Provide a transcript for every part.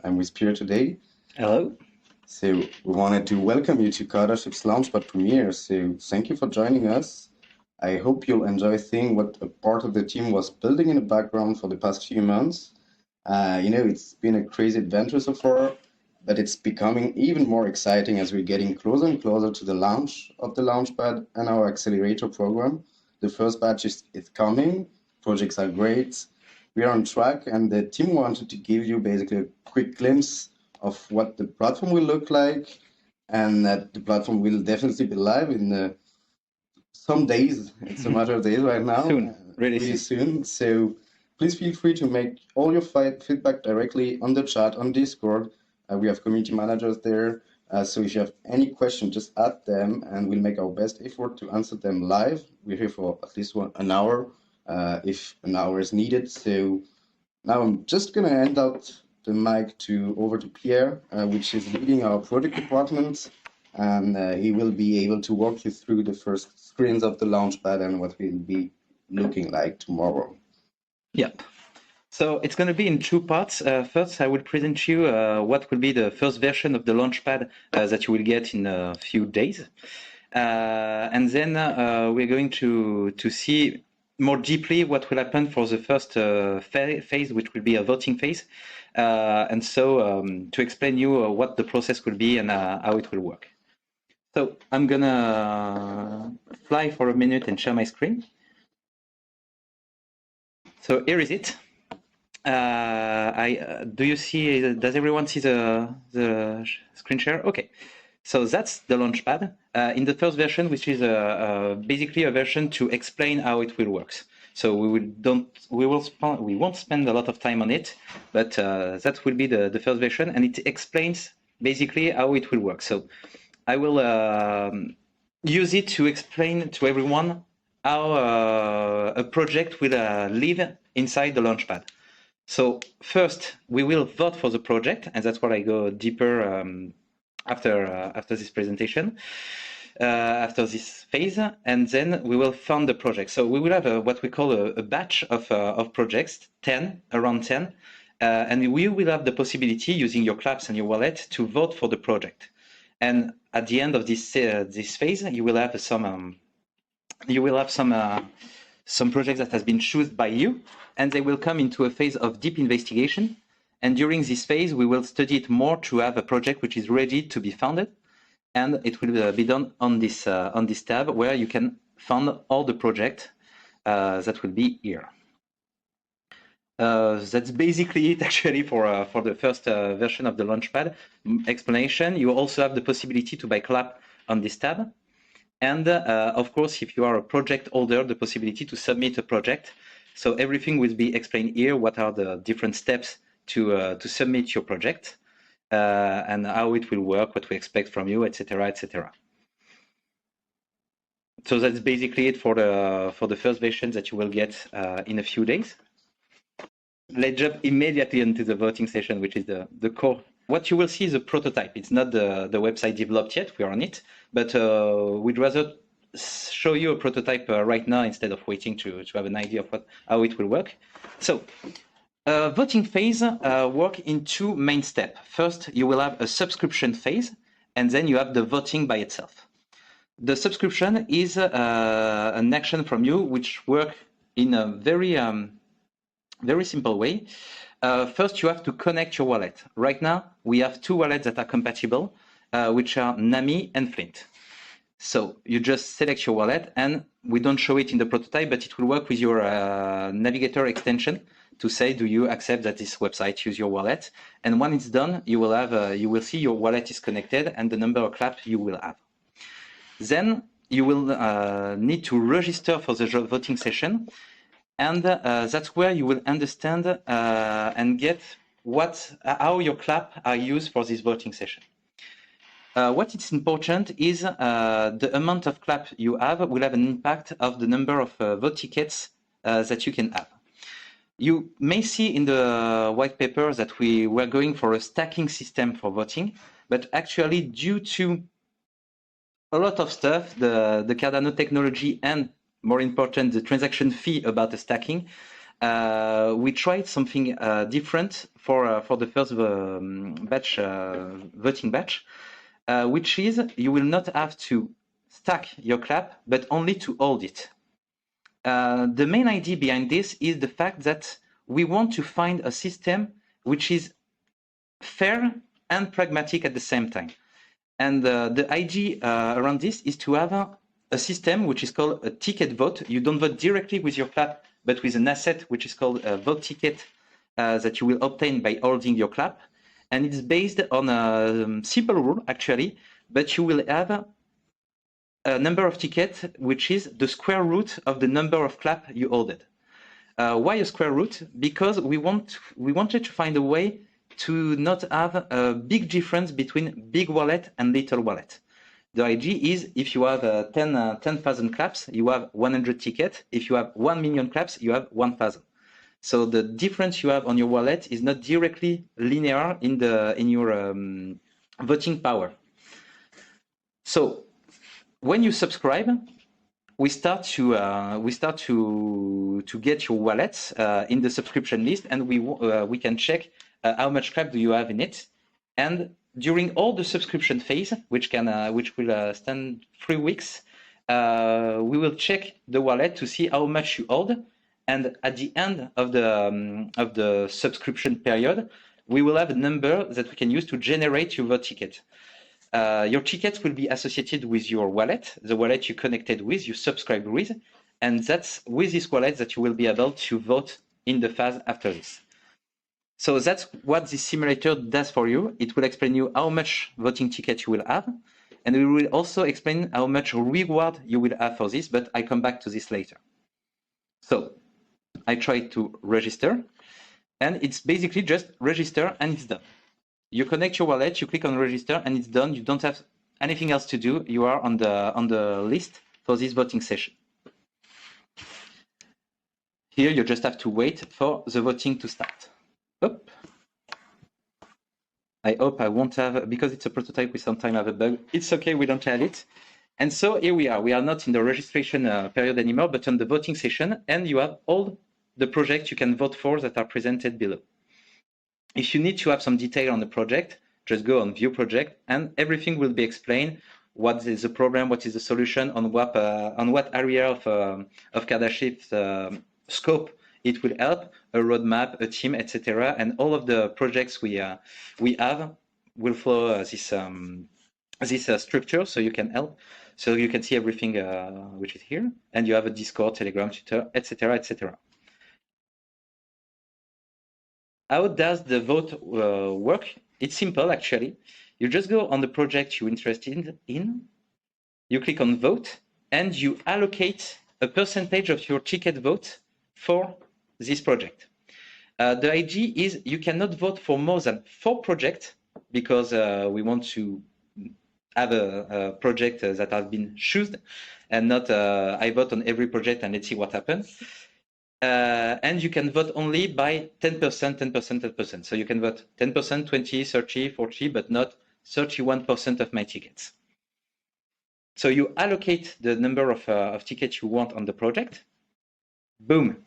I'm with Pierre today. Hello. So we wanted to welcome you to Cardashift Launchpad premiere. So thank you for joining us. I hope you'll enjoy seeing what a part of the team was building in the background for the past few months. It's been a crazy adventure so far, but it's becoming even more exciting as we're getting closer and closer to the launch of the Launchpad and our accelerator program. The first batch is coming. Projects are great. We are on track, and the team wanted to give you basically a quick glimpse of what the platform will look like, and that the platform will definitely be live in some days. It's a matter of days right now. Soon, really soon. So please feel free to make all your feedback directly on the chat on Discord. We have community managers there. So if you have any questions, just add them, and we'll make our best effort to answer them live. We're here for at least an hour, if an hour is needed. So now I'm just going to hand out the mic over to Pierre, which is leading our project department, and he will be able to walk you through the first screens of the Launchpad and what will be looking like tomorrow. Yep. So it's going to be in two parts. First, I will present you what will be the first version of the Launchpad that you will get in a few days. And then we're going to see more deeply what will happen for the first phase, which will be a voting phase. And so to explain you what the process will be and how it will work. So I'm going to fly for a minute and share my screen. So here is it. Do you see? Does everyone see the screen share? Okay. So that's the Launchpad in the first version, which is basically a version to explain how it will work. So we won't spend a lot of time on it, but that will be the first version, and it explains basically how it will work. So I will use it to explain to everyone how a project will live inside the Launchpad. So first, we will vote for the project, and that's where I go deeper after this presentation, after this phase, and then we will fund the project. So we will have what we call a batch of projects, around 10, and we will have the possibility, using your claps and your wallet, to vote for the project. And at the end of this phase, you will have some projects that has been chosen by you, and they will come into a phase of deep investigation. And during this phase, we will study it more to have a project which is ready to be funded, and it will be done on this tab where you can fund all the projects that will be here. That's basically it actually for the first version of the Launchpad explanation. You also have the possibility to buy clap on this tab. And of course, if you are a project holder, the possibility to submit a project. So everything will be explained here. What are the different steps to submit your project and how it will work, what we expect from you, etc., etc. So that's basically it for the first version that you will get in a few days. Let's jump immediately into the voting session, which is the core. What you will see is a prototype. It's not the website developed yet. We are on it, but we'd rather show you a prototype right now instead of waiting to have an idea of how it will work. So voting phase work in two main steps. First, you will have a subscription phase, and then you have the voting by itself. The subscription is an action from you which work in a very simple way. First, you have to connect your wallet. Right now, we have two wallets that are compatible, which are Nami and Flint. So you just select your wallet, and we don't show it in the prototype, but it will work with your navigator extension to say, do you accept that this website use your wallet? And when it's done, you will see your wallet is connected and the number of claps you will have. Then you will need to register for the voting session. And that's where you will understand and get how your clap are used for this voting session. What is important is the amount of clap you have will have an impact of the number of vote tickets that you can have. You may see in the white paper that we were going for a stacking system for voting, but actually due to a lot of stuff, the Cardano technology and more important, the transaction fee about the stacking, we tried something different for the first batch, voting batch, which is you will not have to stack your clap, but only to hold it. The main idea behind this is the fact that we want to find a system which is fair and pragmatic at the same time. And the idea around this is to have a system which is called a ticket vote. You don't vote directly with your clap, but with an asset which is called a vote ticket that you will obtain by holding your clap. And it's based on a simple rule, actually, but you will have a number of tickets, which is the square root of the number of clap you holded. Why a square root? Because we wanted to find a way to not have a big difference between big wallet and little wallet. The idea is if you have 10,000 claps, you have 100 tickets. If you have 1 million claps, you have 1,000. So the difference you have on your wallet is not directly linear in your voting power. So when you subscribe, we start to get your wallets in the subscription list, and we can check how much clap do you have in it. And during all the subscription phase, which will stand 3 weeks, we will check the wallet to see how much you hold. And at the end of the subscription period, we will have a number that we can use to generate your vote ticket. Your tickets will be associated with your wallet, the wallet you connected with, you subscribed with, and that's with this wallet that you will be able to vote in the phase after this. So that's what this simulator does for you. It will explain you how much voting ticket you will have, and it will also explain how much reward you will have for this, but I come back to this later. So I try to register, and it's basically just register and it's done. You connect your wallet, you click on register, and it's done. You don't have anything else to do. You are on the list for this voting session. Here, you just have to wait for the voting to start. Oop. I hope I won't have, because it's a prototype, we sometimes have a bug. It's okay, we don't have it. And so here we are. We are not in the registration period anymore, but on the voting session, and you have all the projects you can vote for that are presented below. If you need to have some detail on the project, just go on View Project, and everything will be explained. What is the problem? What is the solution? On what area of Cardashift scope it will help? A roadmap, a team, etc. And all of the projects we have will follow this structure, so you can help. So you can see everything which is here, and you have a Discord, Telegram, Twitter, etc., etc. How does the vote work? It's simple, actually. You just go on the project you're interested in, you click on vote, and you allocate a percentage of your ticket vote for this project. The idea is you cannot vote for more than 4 projects because we want to have a project that has been chosen and not I vote on every project and let's see what happens. And you can vote only by 10%, 10%, 10%. So you can vote 10%, 20, 30, 40, but not 31% of my tickets. So you allocate the number of tickets you want on the project. Boom.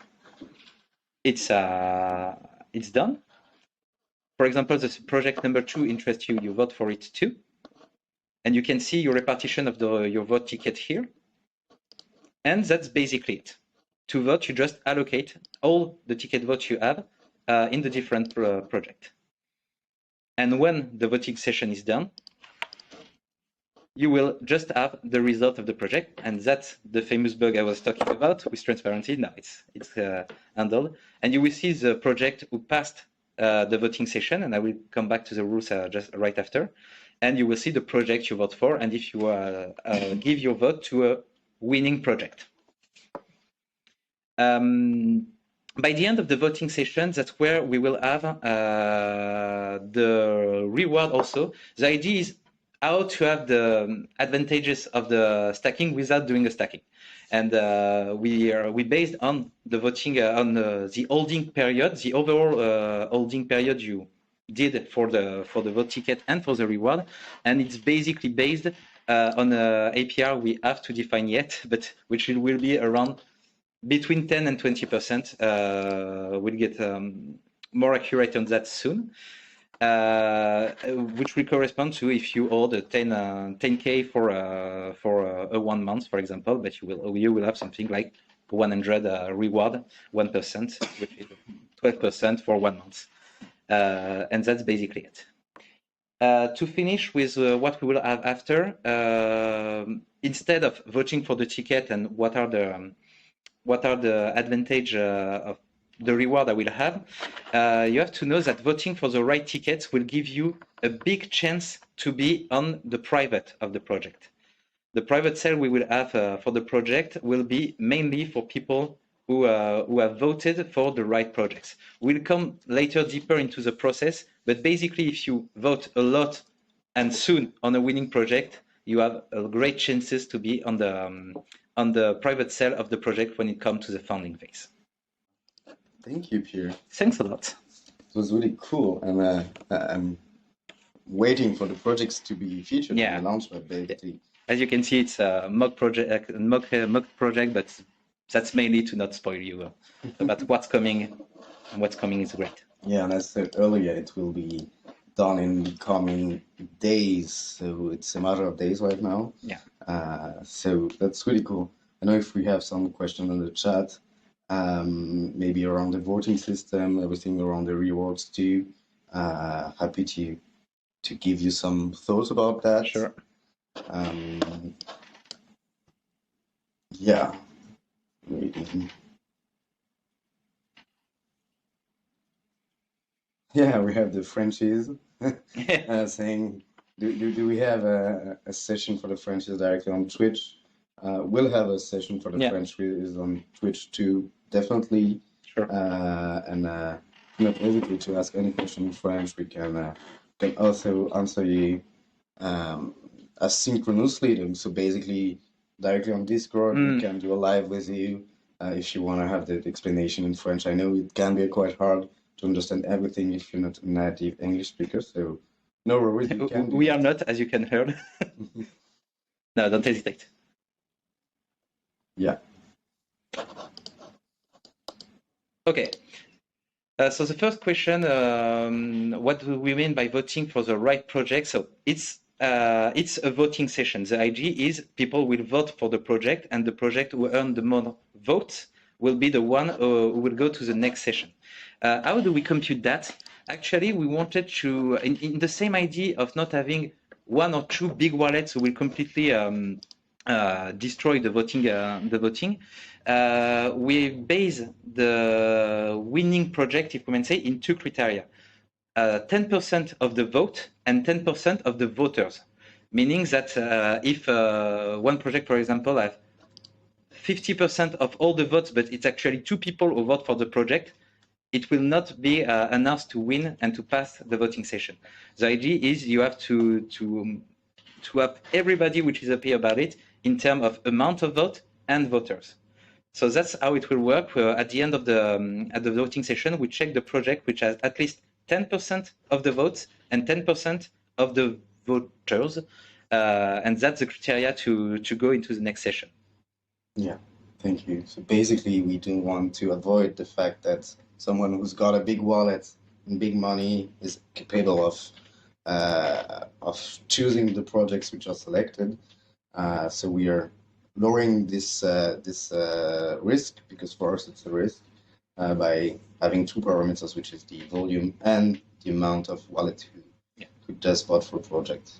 It's done. For example, the project number 2 interests you, you vote for it too. And you can see your repartition of your vote ticket here. And that's basically it. To vote, you just allocate all the ticket votes you have in the different project. And when the voting session is done, you will just have the result of the project. And that's the famous bug I was talking about with transparency. Now it's handled. And you will see the project who passed the voting session. And I will come back to the rules just right after. And you will see the project you vote for. And if you give your vote to a winning project. By the end of the voting session, that's where we will have the reward also. The idea is how to have the advantages of the stacking without doing the stacking. And we based on the voting, on the holding period, the overall holding period you did for the vote ticket and for the reward. And it's basically based on an APR we have to define yet, but which will be around between 10 and 20%. We'll get more accurate on that soon. Which will correspond to if you order 10K for a 1 month, for example, but you will have something like 100 reward, 1%, which is 12% for 1 month. And that's basically it. To finish with what we will have after, instead of voting for the ticket and what are the advantage of the reward I will have, you have to know that voting for the right tickets will give you a big chance to be on the private of the project. The private sale we will have for the project will be mainly for people who have voted for the right projects. We'll come later deeper into the process, but basically if you vote a lot and soon on a winning project, you have great chances to be on the private sale of the project when it comes to the founding phase. Thank you, Pierre. Thanks a lot. It was really cool, and I'm waiting for the projects to be featured in the Launchpad, basically. As you can see, it's a mock project, but that's mainly to not spoil you about what's coming, and what's coming is great. Yeah, and as I said earlier, it will be done in the coming days, so it's a matter of days right now. Yeah. So that's really cool. I know if we have some questions in the chat, maybe around the voting system, everything around the rewards too. Happy to give you some thoughts about that. Sure. Yeah. Yeah, we have the Frenchies saying, do we have a session for the Frenchies directly on Twitch? We'll have a session for the Frenchies on Twitch too, definitely. Sure. And do not hesitate to ask any question in French. We can also answer you asynchronously. So basically, directly on Discord, we can do a live with you if you want to have the explanation in French. I know it can be quite hard to understand everything if you're not a native English speaker. So no worries. We are not, as you can hear. No, don't hesitate. Yeah. Okay. So the first question, what do we mean by voting for the right project? So it's a voting session. The idea is people will vote for the project, and the project who earn the more votes will be the one who will go to the next session. How do we compute that? Actually, we wanted to, in the same idea of not having one or two big wallets who will completely destroy the voting. We base the winning project, if we may say, in two criteria: 10% of the vote and 10% of the voters. Meaning that if one project, for example, has 50% of all the votes, but it's actually two people who vote for the project, it will not be announced to win and to pass the voting session. The idea is you have to have everybody which is happy about it in terms of amount of vote and voters. So that's how it will work. At the end of the voting session, we check the project which has at least 10% of the votes and 10% of the voters, and that's the criteria to go into the next session. Yeah, thank you. So basically, we do want to avoid the fact that someone who's got a big wallet and big money is capable of choosing the projects which are selected. So we are lowering this risk, because for us it's a risk, by having two parameters, which is the volume and the amount of wallet who does vote for a project.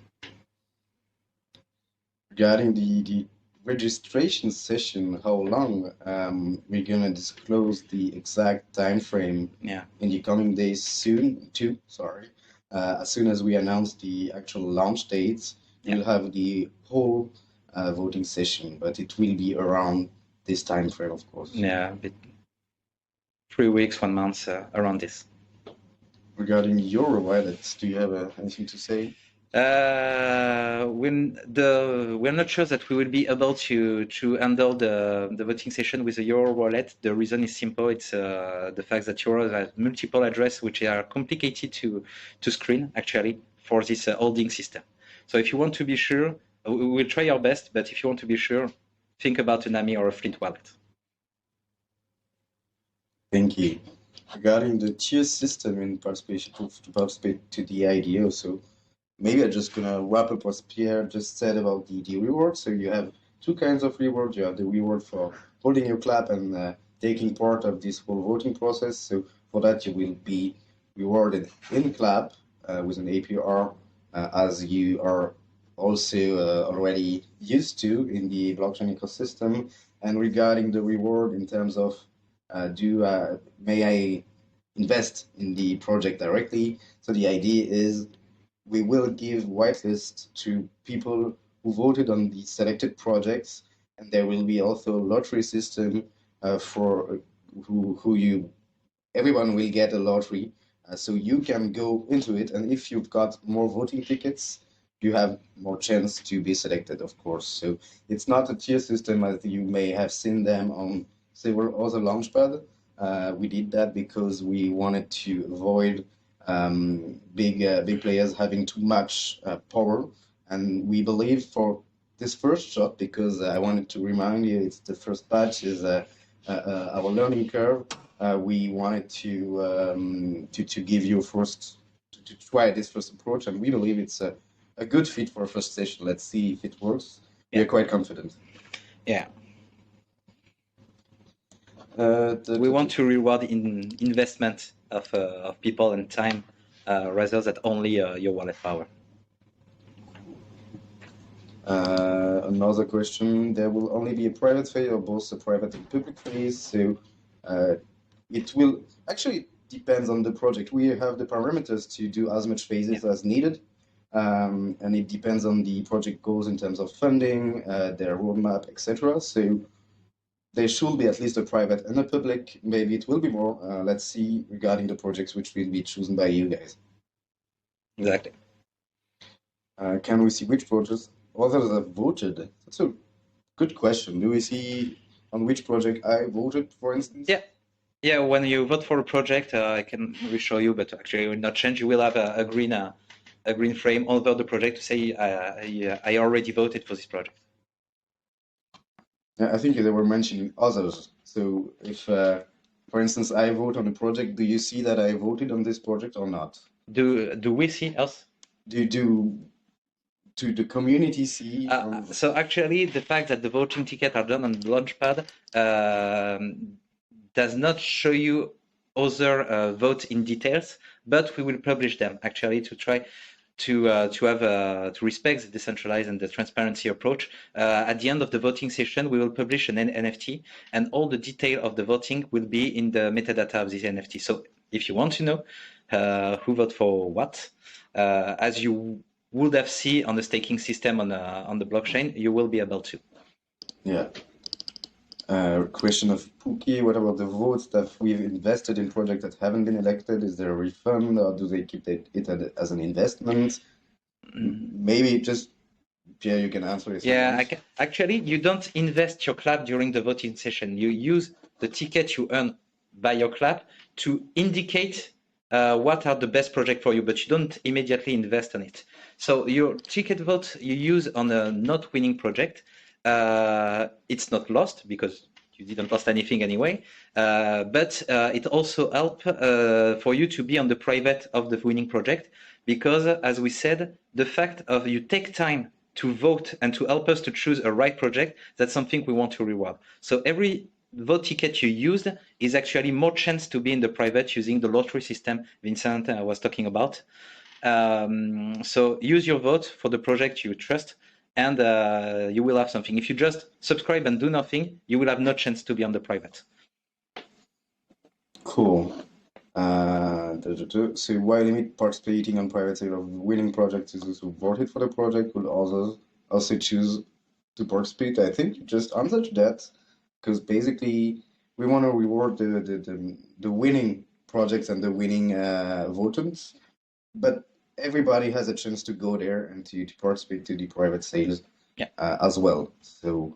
Regarding the registration session, how long, we're gonna disclose the exact time frame in the coming days soon too. As soon as we announce the actual launch dates, we'll have the whole voting session, but it will be around this time frame, of course. Yeah, 3 weeks, 1 month, around this. Regarding your wallet, do you have anything to say? We're not sure that we will be able to handle the voting session with a Euro wallet. The reason is simple. It's the fact that Euro has multiple addresses which are complicated to screen, actually, for this holding system. So if you want to be sure, we will try our best, but if you want to be sure, think about an AMI or a Flint wallet. Thank you. Regarding the tier system in participation to participate to the IDO, so maybe I'm just gonna wrap up what Pierre just said about the reward. So you have two kinds of reward. You have the reward for holding your clap and taking part of this whole voting process. So for that, you will be rewarded in clap with an APR, as you are also already used to in the blockchain ecosystem. And regarding the reward in terms of may I invest in the project directly? So the idea is we will give whitelist to people who voted on the selected projects, and there will be also a lottery system for who you everyone will get a lottery, so you can go into it, and if you've got more voting tickets, you have more chance to be selected, of course. So it's not a tier system as you may have seen them on several other launchpad. We did that because we wanted to avoid big players having too much power, and we believe for this first shot, because I wanted to remind you, it's the first batch, is our learning curve. We wanted to give you first to try this first approach, and we believe it's a good fit for a first session. Let's see if it works. Yeah. We're quite confident. Yeah. We want to reward investment of people and time rather than only your wallet power. Another question, there will only be a private phase or both a private and public phase. So it will actually depends on the project. We have the parameters to do as much phases as needed. And it depends on the project goals in terms of funding, their roadmap, etc. So there should be at least a private and a public. Maybe it will be more. Let's see regarding the projects which will be chosen by you guys. Exactly. Can we see which projects others have voted? That's a good question. Do we see on which project I voted, for instance? Yeah. Yeah, when you vote for a project, I can show you, but actually it will not change. You will have a green frame over the project to say I already voted for this project. I think they were mentioning others. So if, for instance, I vote on a project, do you see that I voted on this project or not? Do we see us? Do the community see? So actually, the fact that the voting tickets are done on the Launchpad does not show you other votes in details, but we will publish them actually to try to respect the decentralized and the transparency approach. At the end of the voting session, we will publish an NFT, and all the detail of the voting will be in the metadata of this NFT. So if you want to know who voted for what, as you would have seen on the staking system on the blockchain, you will be able to. Yeah. Question of Pookie, what about the votes that we've invested in projects that haven't been elected? Is there a refund, or do they keep it as an investment? Maybe just, Pierre, you can answer this. Yeah, actually, you don't invest your clap during the voting session. You use the ticket you earn by your clap to indicate what are the best projects for you, but you don't immediately invest on it. So your ticket vote you use on a not winning project, it's not lost because you didn't lost anything anyway, but it also helps for you to be on the private of the winning project, because as we said, the fact of you take time to vote and to help us to choose a right project, that's something we want to reward. So every vote ticket you used is actually more chance to be in the private using the lottery system Vincent was talking about. So use your vote for the project you trust, and you will have something. If you just subscribe and do nothing, you will have no chance to be on the private. Cool. So why limit participating on private sale of winning projects is those who voted for the project? Will others also choose to participate? I think you just answered that, because basically we want to reward the winning projects and the winning votants, but everybody has a chance to go there and to participate to the private sales as well. So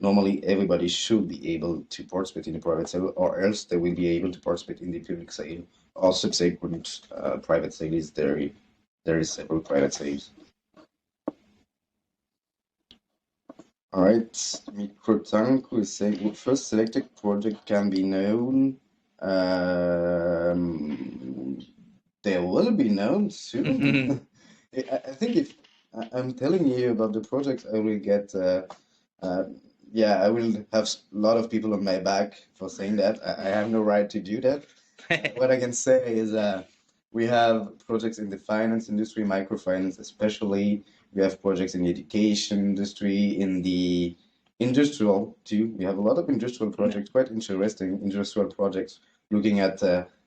normally everybody should be able to participate in the private sale, or else they will be able to participate in the public sale or subsequent private sales. There is several private sales. All right, Mikrotank is saying, first selected project can be known They will be known soon. I think if I'm telling you about the project, I will get, yeah, I will have a lot of people on my back for saying that. I have no right to do that. What I can say is we have projects in the finance industry, microfinance especially. We have projects in the education industry, in the industrial too. We have a lot of industrial projects, quite interesting industrial projects, looking at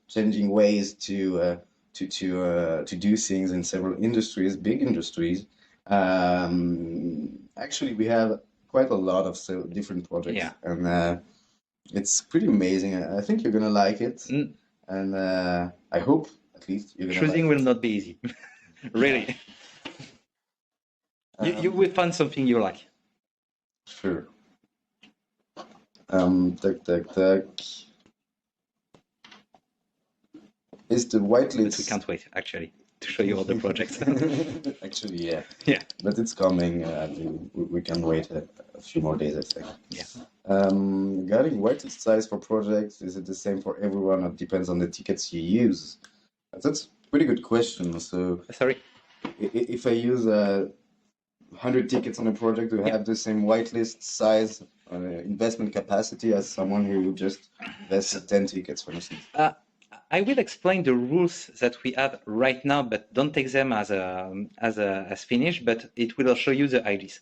changing ways to do things in several industries, big industries. Actually, we have quite a lot of different projects, Yeah. and it's pretty amazing. I think you're gonna like it, and I hope at least you're gonna Choosing like will it. not be easy. Really. You will find something you like. Sure. Tuck. Is the But we whitelist? can't wait, actually, to show you all the projects. Actually, yeah. Yeah. But it's coming. We can wait a few more days, I think. Yeah. Regarding whitelist size for projects, is it the same for everyone or depends on the tickets you use? That's a pretty good question. So Sorry. if I use 100 tickets on a project, do I have the same whitelist size, investment capacity as someone who just invests 10 tickets, for instance? I will explain the rules that we have right now, but don't take them as finished. But it will show you the IDs.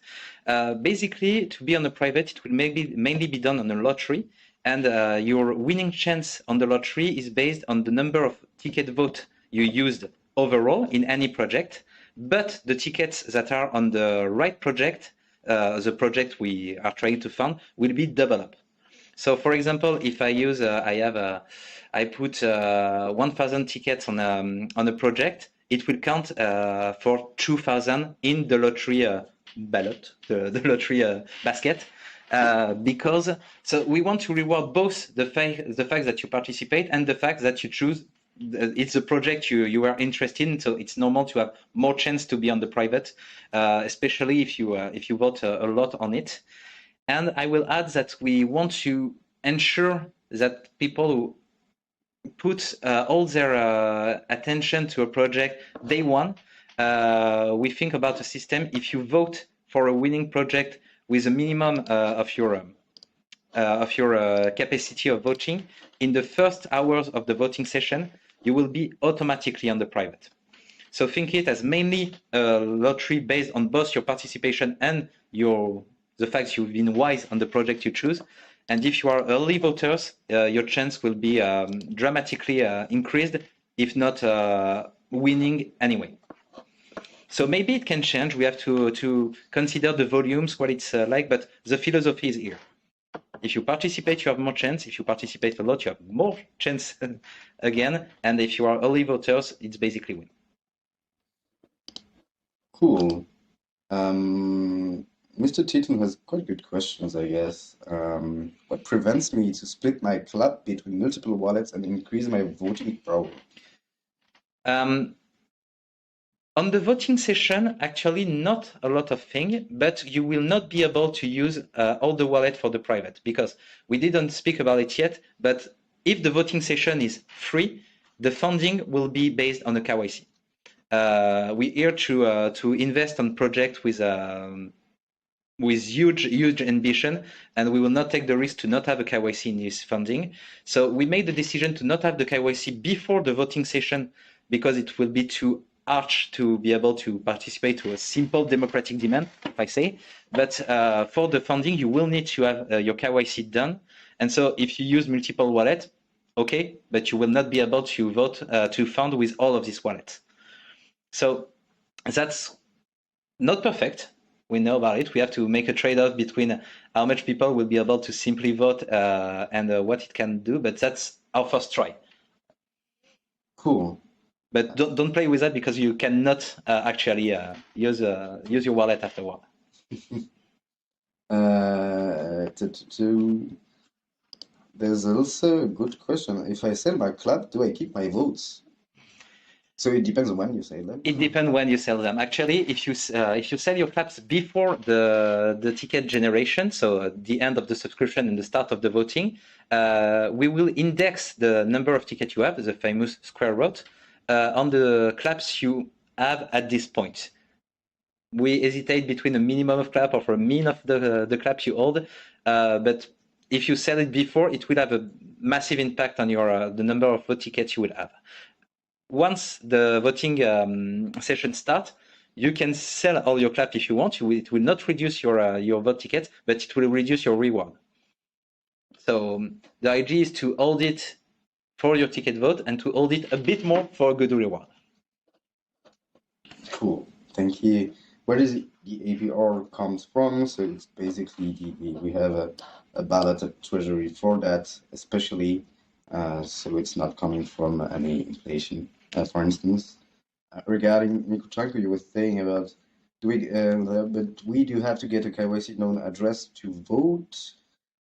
Basically, to be on a private, it will mainly be done on a lottery, and your winning chance on the lottery is based on the number of ticket vote you used overall in any project. But the tickets that are on the right project, the project we are trying to fund, will be double up. So, for example, if I use, I put 1,000 tickets on a project, it will count for 2,000 in the lottery ballot, the lottery basket, because so we want to reward both the fact that you participate and the fact that you choose. It's a project you are interested in, so it's normal to have more chance to be on the private, especially if you vote a lot on it. And I will add that we want to ensure that people who put all their attention to a project day one, we think about a system. If you vote for a winning project with a minimum of your capacity of voting, in the first hours of the voting session, you will be automatically on the private. So think it as mainly a lottery based on both your participation and the fact you've been wise on the project you choose. And if you are early voters, your chance will be dramatically increased, if not winning anyway. So maybe it can change. We have to consider the volumes, what it's like, but the philosophy is here. If you participate, you have more chance. If you participate a lot, you have more chance again. And if you are early voters, it's basically win. Cool. Mr. Teton has quite good questions, I guess. What prevents me to split my club between multiple wallets and increase my voting power? On the voting session, actually not a lot of things, but you will not be able to use all the wallet for the private, because we didn't speak about it yet, but if the voting session is free, the funding will be based on the KYC. We're here to invest on project with huge ambition, and we will not take the risk to not have a KYC in this funding. So we made the decision to not have the KYC before the voting session, because it will be too harsh to be able to participate to a simple democratic demand, if I say. But for the funding, you will need to have your KYC done. And so if you use multiple wallets, okay, but you will not be able to vote to fund with all of these wallets. So that's not perfect. We know about it. We have to make a trade-off between how much people will be able to simply vote and what it can do. But that's our first try. Cool. But don't play with that, because you cannot actually use your wallet afterward. There's also a good question. If I sell my club, do I keep my votes? So it depends on when you sell them? It depends when you sell them. Actually, if you sell your claps before the ticket generation, so the end of the subscription and the start of the voting, we will index the number of tickets you have, the famous square root, on the claps you have at this point. We hesitate between a minimum of clap or for a mean of the claps you hold, but if you sell it before, it will have a massive impact on your the number of vote tickets you will have. Once the voting session starts, you can sell all your clap if you want. It will not reduce your vote tickets, but it will reduce your reward. So the idea is to hold it for your ticket vote and to hold it a bit more for a good reward. Cool, thank you. Where does the APR comes from? So it's basically we have a ballot at Treasury for that, especially. So it's not coming from any inflation. For instance, regarding Mikochanko, you were saying about but we do have to get a KYC known address to vote.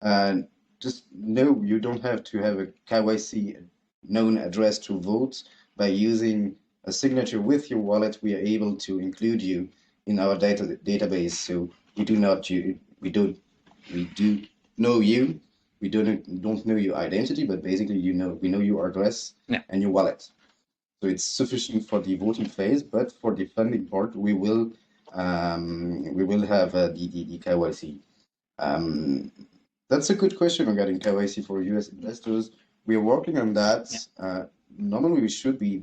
And just no, you don't have to have a KYC known address to vote. By using a signature with your wallet, we are able to include you in our database. So we do know you. We don't know your identity, but basically we know your address and your wallet. So it's sufficient for the voting phase, but for the funding part, we will have the KYC. That's a good question regarding KYC for US investors. We are working on that. Normally, we should be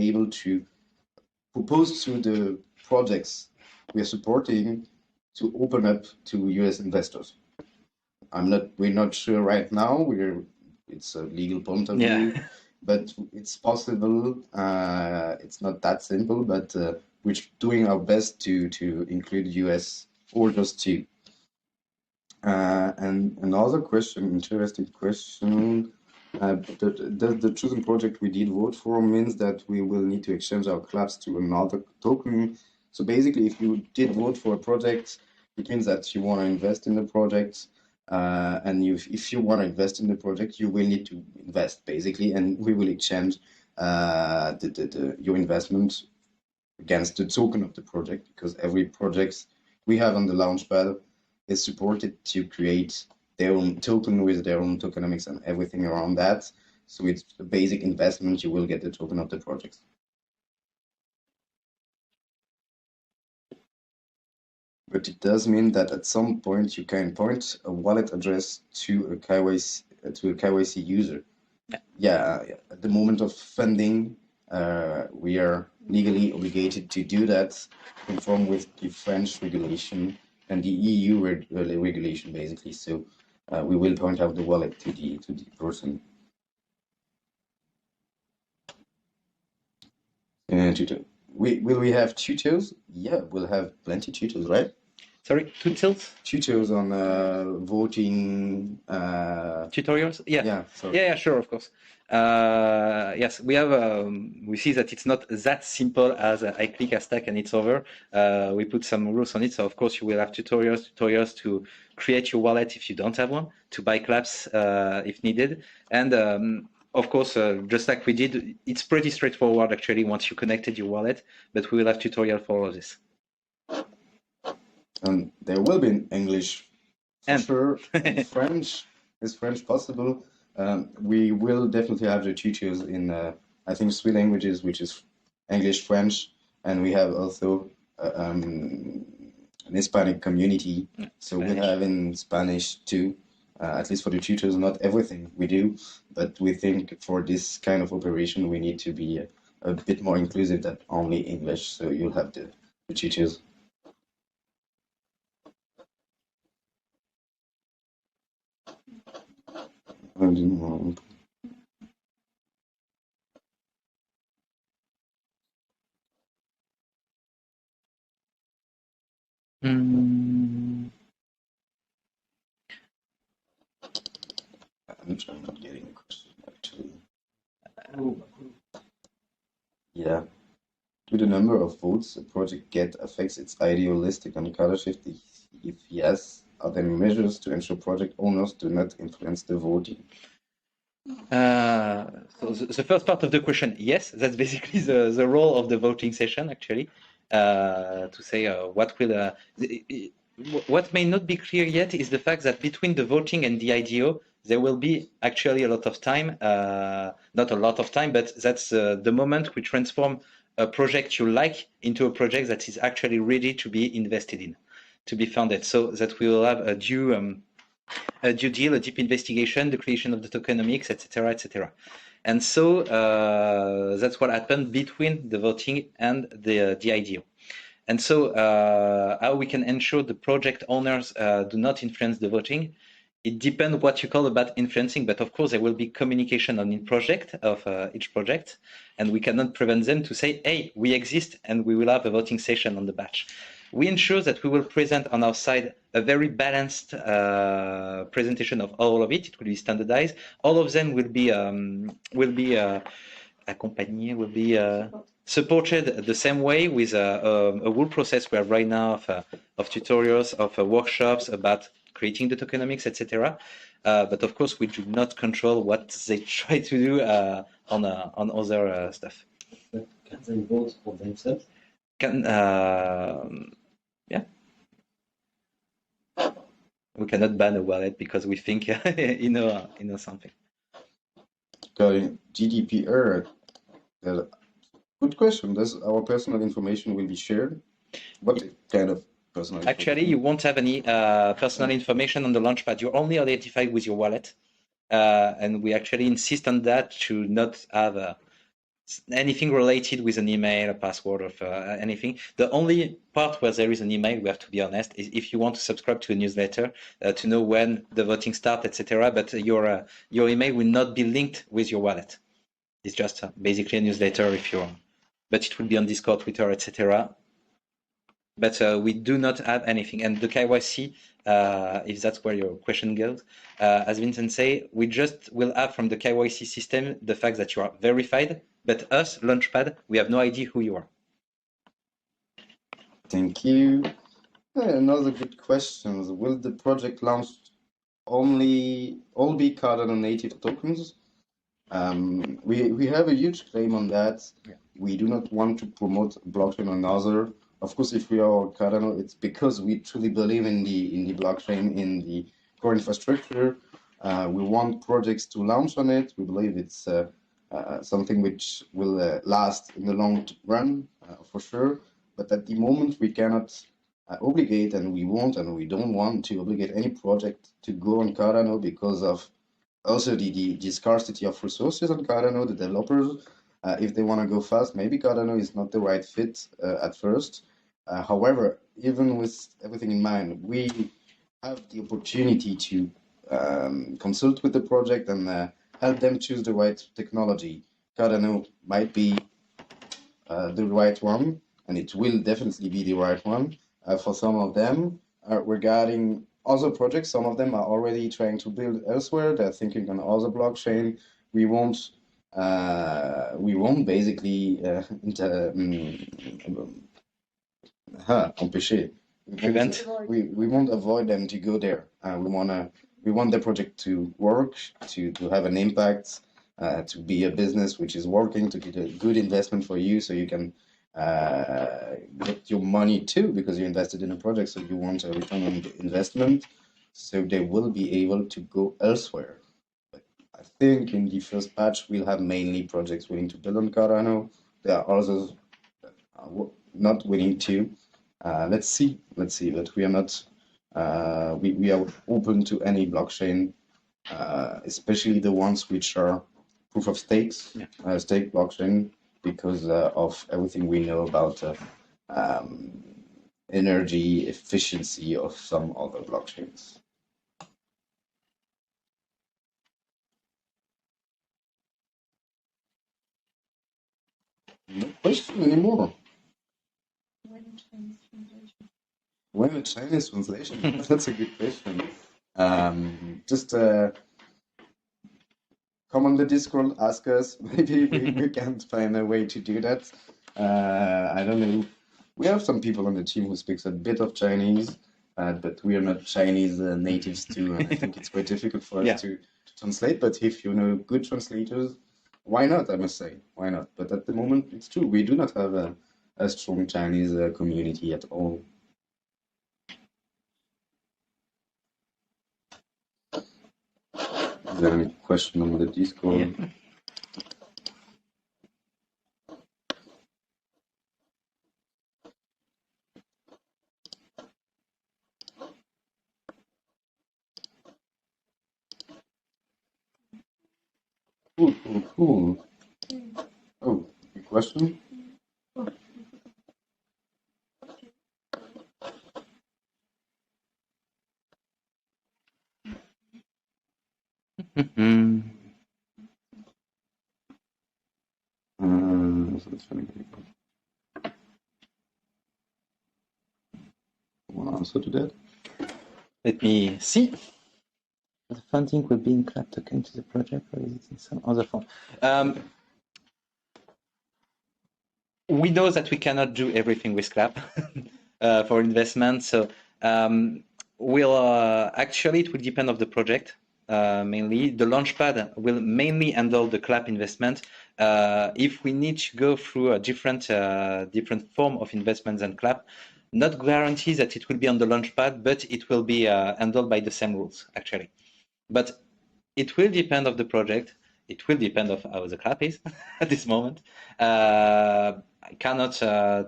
able to propose to the projects we are supporting to open up to US investors. We're not sure right now. It's a legal point of view, but it's possible. It's not that simple, but we're doing our best to include US orders too. And another question, interesting question. The chosen project we did vote for means that we will need to exchange our claps to another token. So basically, if you did vote for a project, it means that you want to invest in the project. And if you want to invest in the project, you will need to invest basically, and we will exchange your investment against the token of the project, because every project we have on the Launchpad is supported to create their own token with their own tokenomics and everything around that. So it's a basic investment. You will get the token of the project. But it does mean that at some point you can point a wallet address to a KYC user. Yeah. At the moment of funding, we are legally obligated to do that, conform with the French regulation and the EU regulation, basically. So we will point out the wallet to the person. Will we have tutors? Yeah, we'll have plenty tutors, right? Sorry, tutors on voting tutorials. Yeah, sure, of course. Yes, we have. We see that it's not that simple as I click a stack and it's over. We put some rules on it, so of course you will have tutorials to create your wallet if you don't have one, to buy claps if needed, and of course, just like we did, it's pretty straightforward actually once you connected your wallet. But we will have tutorial for all of this. And there will be in English, for sure. And French, is French possible? We will definitely have the tutors in, I think, 3 languages, which is English, French, and we have also an Hispanic community. So we have in Spanish too, at least for the tutors. Not everything we do, but we think for this kind of operation, we need to be a bit more inclusive than only English. So you'll have the tutors. I don't know. I'm not getting a question, actually. Yeah. Do the number of votes a project gets affects its idealistic on Cardashift? If yes, are there measures to ensure project owners do not influence the voting? So the first part of the question, yes, that's basically the role of the voting session, actually, to say what may not be clear yet is the fact that between the voting and the IDO, there will be actually a lot of time, not a lot of time, but that's the moment we transform a project you like into a project that is actually ready to be invested in, to be funded, so that we will have a due deal, a deep investigation, the creation of the tokenomics, etc., etc. And so that's what happened between the voting and the IDO. And so how we can ensure the project owners do not influence the voting, it depends what you call about influencing, but of course there will be communication on each project each project, and we cannot prevent them to say, hey, we exist and we will have a voting session on the batch. We ensure that we will present on our side a very balanced presentation of all of it. It will be standardized. All of them will be accompagné, will be supported the same way with a whole process we have right now of tutorials, of workshops about creating the tokenomics, etc. But of course, we do not control what they try to do on other stuff. But can they vote for themselves? Yeah. We cannot ban a wallet because we think you know something. GDPR. Good question. Does our personal information will be shared? What kind of personal Actually, you won't have any personal information on the Launchpad. You're only identified with your wallet. And we actually insist on that to not have anything related with an email, a password, or anything. The only part where there is an email, we have to be honest, is if you want to subscribe to a newsletter to know when the voting starts, etc. But your email will not be linked with your wallet. It's just basically a newsletter if you're, but it will be on Discord, Twitter, etc. But we do not have anything. And the KYC, if that's where your question goes, as Vincent say, we just will have from the KYC system the fact that you are verified, but us, Launchpad, we have no idea who you are. Thank you. Another good question. Will the project launch all be Cardano native tokens? We have a huge claim on that. Yeah. We do not want to promote blockchain or another. Of course, if we are Cardano, it's because we truly believe in the blockchain, in the core infrastructure. We want projects to launch on it. We believe it's something which will last in the long run, for sure. But at the moment, we cannot obligate, and we won't, and we don't want to obligate any project to go on Cardano because of also the scarcity of resources on Cardano. The developers, if they want to go fast, maybe Cardano is not the right fit at first. However, even with everything in mind, we have the opportunity to consult with the project and help them choose the right technology. Cardano might be the right one, and it will definitely be the right one for some of them. Regarding other projects, some of them are already trying to build elsewhere. They're thinking on other blockchain. We won't basically empêcher. Prevent. We won't avoid them to go there. We want the project to work, to have an impact, to be a business which is working, to get a good investment for you, so you can get your money too, because you invested in a project, so you want a return on investment. So they will be able to go elsewhere. But I think in the first batch we'll have mainly projects willing to build on Cardano. There are others that are not willing to. Let's see. But we are not. We are open to any blockchain, especially the ones which are proof of stakes, stake blockchain, because of everything we know about energy efficiency of some other blockchains. No question anymore. When a Chinese translation? That's a good question. Just come on the Discord, ask us. Maybe we can't find a way to do that. I don't know. We have some people on the team who speaks a bit of Chinese. Launchpad, but we are not Chinese natives too, and I think it's quite difficult for us Yeah. to translate. But if you know good translators, why not? I must say, why not? But at the moment, it's true. We do not have a strong Chinese community at all. Is there any question on the Discord? Yeah. Cool. Oh, a question? Mhm. So it's funny. Want to answer to that? Let me see. The funding will be in CLAP token to the project, or is it in some other form? We know that we cannot do everything with CLAP for investment. So we'll actually, it will depend on the project. Mainly, the Launchpad will mainly handle the CLAP investment. If we need to go through a different form of investments than CLAP, not guarantee that it will be on the Launchpad, but it will be handled by the same rules actually. But it will depend of the project. It will depend of how the CLAP is at this moment. I cannot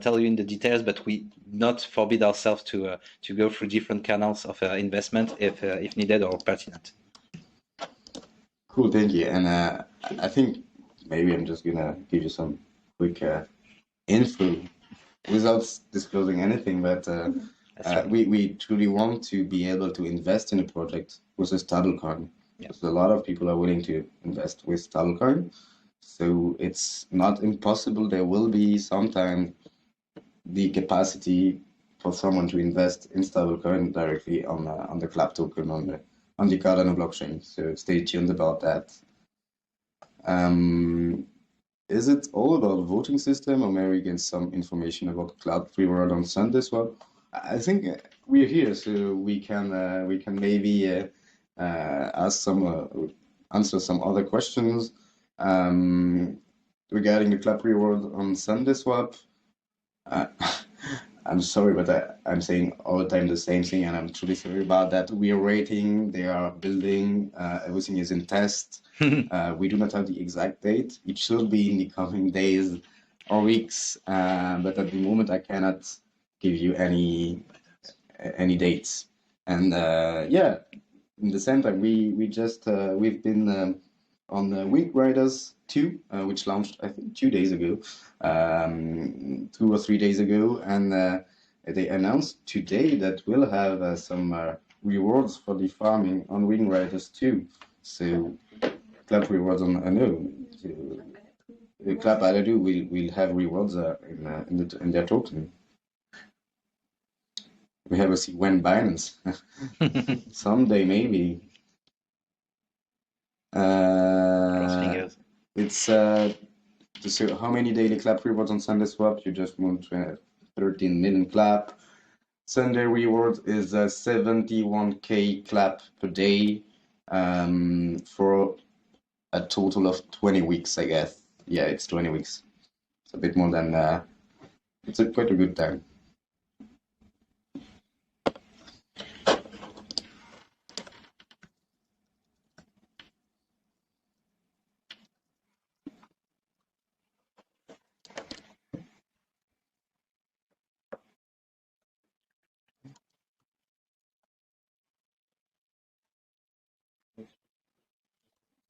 tell you in the details, but we not forbid ourselves to go through different channels of investment if needed or pertinent. Cool, thank you. And I think maybe I'm just gonna give you some quick info without disclosing anything, but Right. we truly want to be able to invest in a project with a stablecoin. Yeah. Because a lot of people are willing to invest with stablecoin, so it's not impossible. There will be sometime the capacity for someone to invest in stablecoin directly on the CLAP token on the Cardano blockchain. So stay tuned about that. Is it all about voting system, or maybe we get some information about cloud free world on Sunday swap? I think we're here, so we can maybe answer some other questions regarding the cloud free world on Sunday swap. I'm sorry, but I'm saying all the time the same thing, and I'm truly sorry about that. We are waiting, they are building, everything is in test. We do not have the exact date. It should be in the coming days or weeks, but at the moment I cannot give you any dates. And yeah, in the same time, we've been on the Wing Riders 2, which launched I think 2 days ago, 2 or 3 days ago, and they announced today that we'll have some rewards for the farming on Wing Riders 2. So Club rewards on Club Aladu will have rewards in their token. We have to see when Binance. Someday maybe. Cross fingers. It's to see how many daily clap rewards on Sunday swap. You just want 13 million clap. Sunday reward is 71k clap per day for a total of 20 weeks, I guess. Yeah, it's 20 weeks. It's a bit more than it's quite a good time.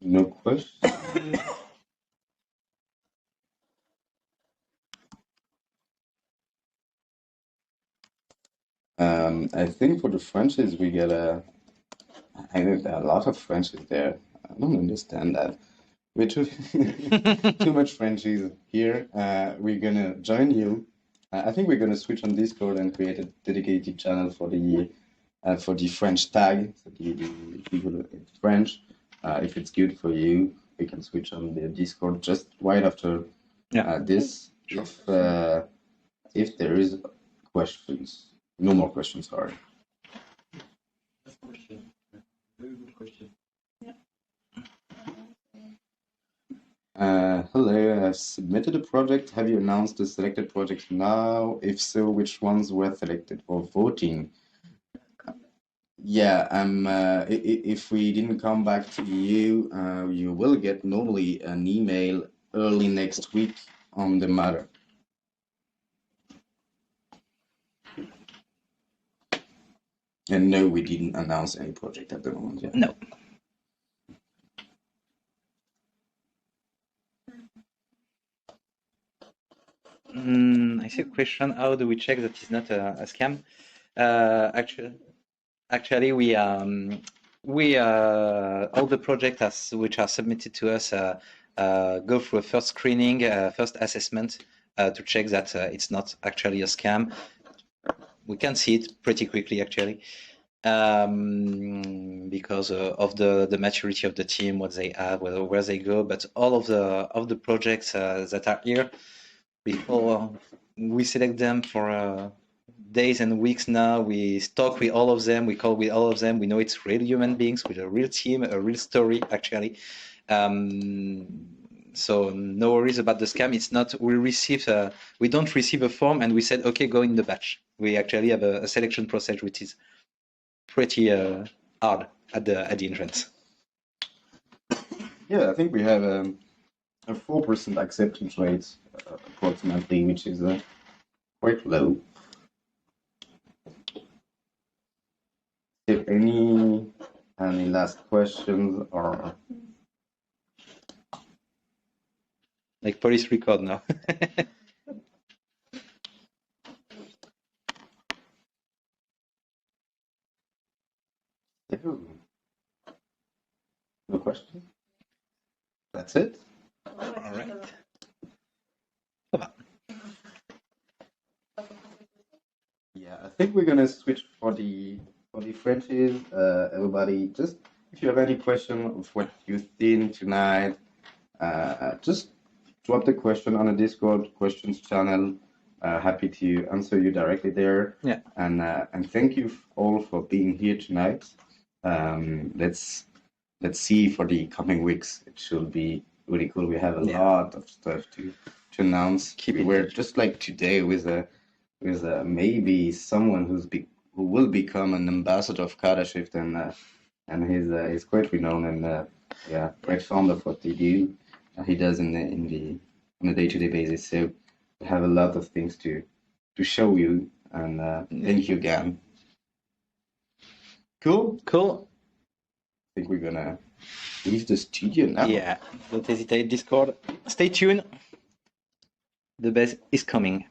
No question. I think for the franchise we get I think there are a lot of franchises there. I don't understand that. We're too much franchise here. We're gonna join you. I think we're gonna switch on Discord and create a dedicated channel for the French tag, so the people in French. If it's good for you, we can switch on the Discord just right after this. Sure. If there is questions, no more questions, sorry. question. Hello, I've submitted a project. Have you announced the selected projects now? If so, which ones were selected for voting? Yeah, if we didn't come back to you, you will get normally an email early next week on the matter. And no, we didn't announce any project at the moment. Yeah. No. I see a question. How do we check that it's not a scam? Actually, we all the projects which are submitted to us go through a first screening, first assessment to check that it's not actually a scam. We can see it pretty quickly, actually, because of the maturity of the team, what they have, where they go. But all of the projects that are here, before we select them for days and weeks now, we talk with all of them, we call with all of them. We know it's real human beings with a real team, a real story, actually. So no worries about the scam. It's not, we don't receive a form and we said, okay, go in the batch. We actually have a selection process which is pretty hard at the entrance. Yeah, I think we have a 4% acceptance rate approximately, which is quite low. If any last questions or like police record now. no questions? That's it? All right. Yeah, I think we're gonna switch for the Frenchies. Everybody, just if you have any question of what you think tonight, just drop the question on the Discord questions channel. Happy to answer you directly there. Yeah. And thank you all for being here tonight. Let's see for the coming weeks. It should be really cool. We have a lot of stuff to announce. We were just like today with maybe someone who will become an ambassador of Cardashift, and he's quite renowned and quite fond of what he does on a day-to-day basis. So we have a lot of things to show you, and thank you again. Cool. I think we're gonna leave the studio now. Yeah, don't hesitate, Discord. Stay tuned. The best is coming.